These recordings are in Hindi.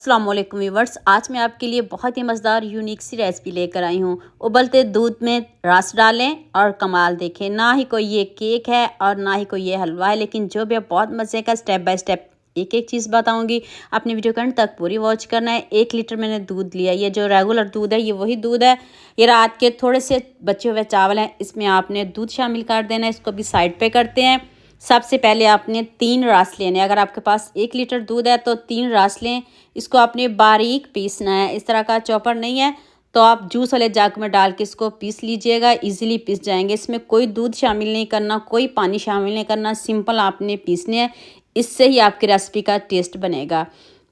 अस्सलाम वालेकुम व्यूअर्स, आज मैं आपके लिए बहुत ही मज़ेदार यूनिक सी रेसिपी लेकर आई हूँ। उबलते दूध में रस डालें और कमाल देखें। ना ही कोई ये केक है और ना ही कोई ये हलवा है, लेकिन जो भी बहुत मज़े का स्टेप बाय स्टेप एक एक चीज़ बताऊंगी। अपनी वीडियो के अंत तक पूरी वॉच करना है। 1 लीटर मैंने दूध लिया। ये जो रेगुलर दूध है ये वही दूध है। ये रात के थोड़े से बचे हुए चावल हैं, इसमें आपने दूध शामिल कर देना है। इसको भी साइड पे करते हैं। सबसे पहले आपने 3 रस लेने हैं। अगर आपके पास 1 लीटर दूध है तो 3 रस लें। इसको आपने बारीक पीसना है। इस तरह का चॉपर नहीं है तो आप जूस वाले जग में डाल के इसको पीस लीजिएगा, इजीली पीस जाएंगे। इसमें कोई दूध शामिल नहीं करना, कोई पानी शामिल नहीं करना, सिंपल आपने पीसने हैं। इससे ही आपकी रेसिपी का टेस्ट बनेगा।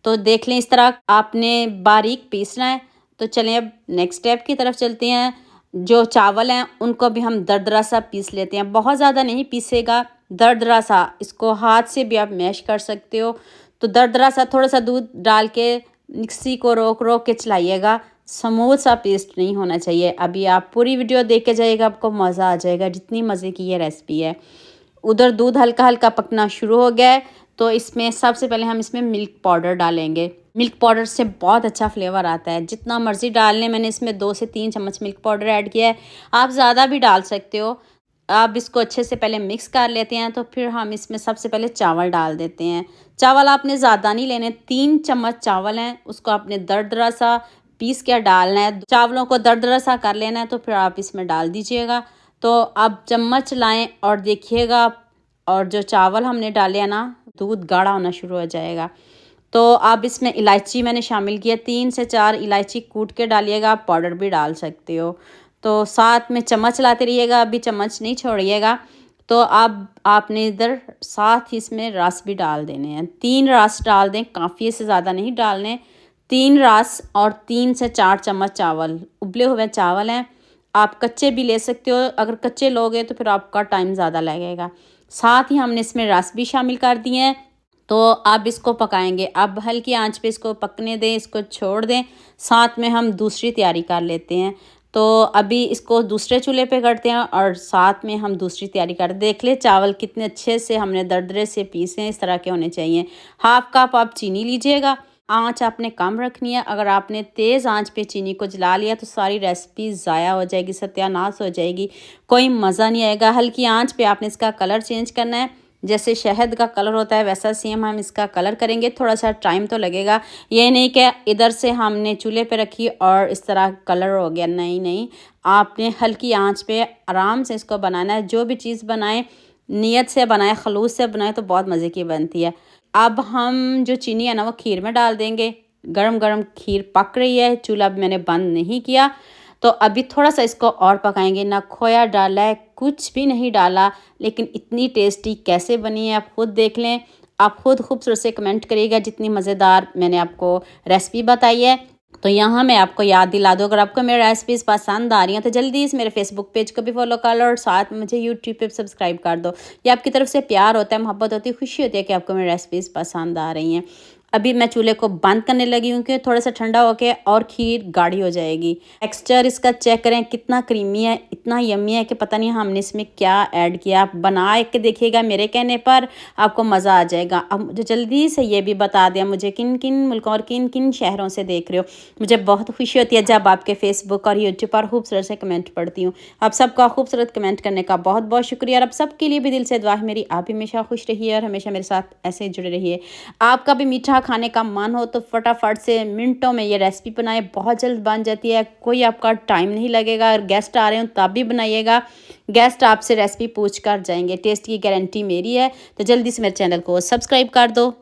तो देख लें, इस तरह आपने बारीक पीसना है। तो चलें अब नेक्स्ट स्टेप की तरफ चलते हैं। जो चावल हैं उनको भी हम दरदरा सा पीस लेते हैं। बहुत ज़्यादा नहीं पीसेगा, दरदरा सा। इसको हाथ से भी आप मैश कर सकते हो। तो दरदरा सा थोड़ा सा दूध डाल के मिक्सी को रोक रोक के चलाइएगा। स्मूथ सा पेस्ट नहीं होना चाहिए। अभी आप पूरी वीडियो देख के जाइएगा, आपको मज़ा आ जाएगा। जितनी मज़े की ये रेसिपी है। उधर दूध हल्का हल्का पकना शुरू हो गया है तो इसमें सबसे पहले हम इसमें मिल्क पाउडर डालेंगे। मिल्क पाउडर से बहुत अच्छा फ्लेवर आता है। जितना मर्ज़ी डाल लें, मैंने इसमें 2 से 3 चम्मच मिल्क पाउडर ऐड किया है। आप ज़्यादा भी डाल सकते हो। आप इसको अच्छे से पहले मिक्स कर लेते हैं। तो फिर हम इसमें सबसे पहले चावल डाल देते हैं। चावल आपने ज़्यादा नहीं लेने, 3 चम्मच चावल हैं, उसको आपने दरदरा सा पीस के डालना है। चावलों को दरदरा सा कर लेना है तो फिर आप इसमें डाल दीजिएगा। तो आप चम्मच लाएं और देखिएगा, और जो चावल हमने डाले हैं ना, दूध गाढ़ा होना शुरू हो जाएगा। तो आप इसमें इलायची मैंने शामिल किया, 3 से 4 इलायची कूट के डालिएगा। आप पाउडर भी डाल सकते हो। तो साथ में चम्मच लाते रहिएगा, अभी चम्मच नहीं छोड़िएगा। तो अब आपने इधर साथ ही इसमें रस भी डाल देने हैं। 3 रस डाल दें, काफ़ी, इससे ज़्यादा नहीं डालने। 3 रस और 3 से 4 चम्मच चावल, उबले हुए चावल हैं। आप कच्चे भी ले सकते हो। अगर कच्चे लोगे तो फिर आपका टाइम ज़्यादा लगेगा। साथ ही हमने इसमें रस भी शामिल कर दिए हैं। तो अब इसको पकाएंगे। अब हल्की आंच पे इसको पकने दें, इसको छोड़ दें। साथ में हम दूसरी तैयारी कर लेते हैं। तो अभी इसको दूसरे चूल्हे पे करते हैं और साथ में हम दूसरी तैयारी कर देख ले। चावल कितने अच्छे से हमने दरदरे से पीसे हैं, इस तरह के होने चाहिए। 1/2 कप आप चीनी लीजिएगा। आंच आपने कम रखनी है। अगर आपने तेज़ आंच पे चीनी को जला लिया तो सारी रेसिपी ज़ाया हो जाएगी, सत्यानाश हो जाएगी, कोई मज़ा नहीं आएगा। हल्की आंच पे आपने इसका कलर चेंज करना है। जैसे शहद का कलर होता है वैसा सेम हम इसका कलर करेंगे। थोड़ा सा टाइम तो लगेगा। ये नहीं कि इधर से हमने चूल्हे पे रखी और इस तरह कलर हो गया, नहीं नहीं। आपने हल्की आंच पे आराम से इसको बनाना है। जो भी चीज़ बनाएं नियत से बनाएं, खलूस से बनाएं तो बहुत मज़े की बनती है। अब हम जो चीनी है ना वो खीर में डाल देंगे। गरम गरम खीर पक रही है, चूल्हा भी मैंने बंद नहीं किया। तो अभी थोड़ा सा इसको और पकाएंगे। ना खोया डाला है, कुछ भी नहीं डाला, लेकिन इतनी टेस्टी कैसे बनी है आप खुद देख लें। आप खुद खूबसूरत से कमेंट करिएगा जितनी मज़ेदार मैंने आपको रेसिपी बताई है। तो यहाँ मैं आपको याद दिला दूँ, अगर आपको मेरी रेसिपीज़ पसंद आ रही हैं तो जल्दी से मेरे फेसबुक पेज को भी फॉलो कर लो और साथ में मुझे यूट्यूब पे सब्सक्राइब कर दो। ये आपकी तरफ से प्यार होता है, मोहब्बत होती है, खुशी होती है कि आपको मेरी रेसिपीज़ पसंद आ रही हैं। अभी मैं चूल्हे को बंद करने लगी हूँ कि थोड़ा सा ठंडा होके और खीर गाढ़ी हो जाएगी। टेक्सचर इसका चेक करें, कितना क्रीमी है, इतना यम्मी है कि पता नहीं हमने इसमें क्या ऐड किया। आप बना के देखिएगा, मेरे कहने पर आपको मज़ा आ जाएगा। अब मुझे जल्दी से ये भी बता दें मुझे किन किन मुल्कों और किन किन शहरों से देख रहे हो। मुझे बहुत खुशी होती है जब आपके फेसबुक और यूट्यूब पर खूबसूरत से कमेंट पढ़ती हूँ। आप सबका खूबसूरत कमेंट करने का बहुत बहुत शुक्रिया। और आप सबके लिए भी दिल से दुआ है मेरी, आप भी हमेशा खुश रहिए और हमेशा मेरे साथ ऐसे ही जुड़े रहिए। आपका भी मीठा खाने का मन हो तो फटाफट से मिनटों में ये रेसिपी बनाएं, बहुत जल्द बन जाती है। कोई आपका टाइम नहीं लगेगा। अगर गेस्ट आ रहे हो तब भी बनाइएगा, गेस्ट आपसे रेसिपी पूछ कर जाएंगे। टेस्ट की गारंटी मेरी है। तो जल्दी से मेरे चैनल को सब्सक्राइब कर दो।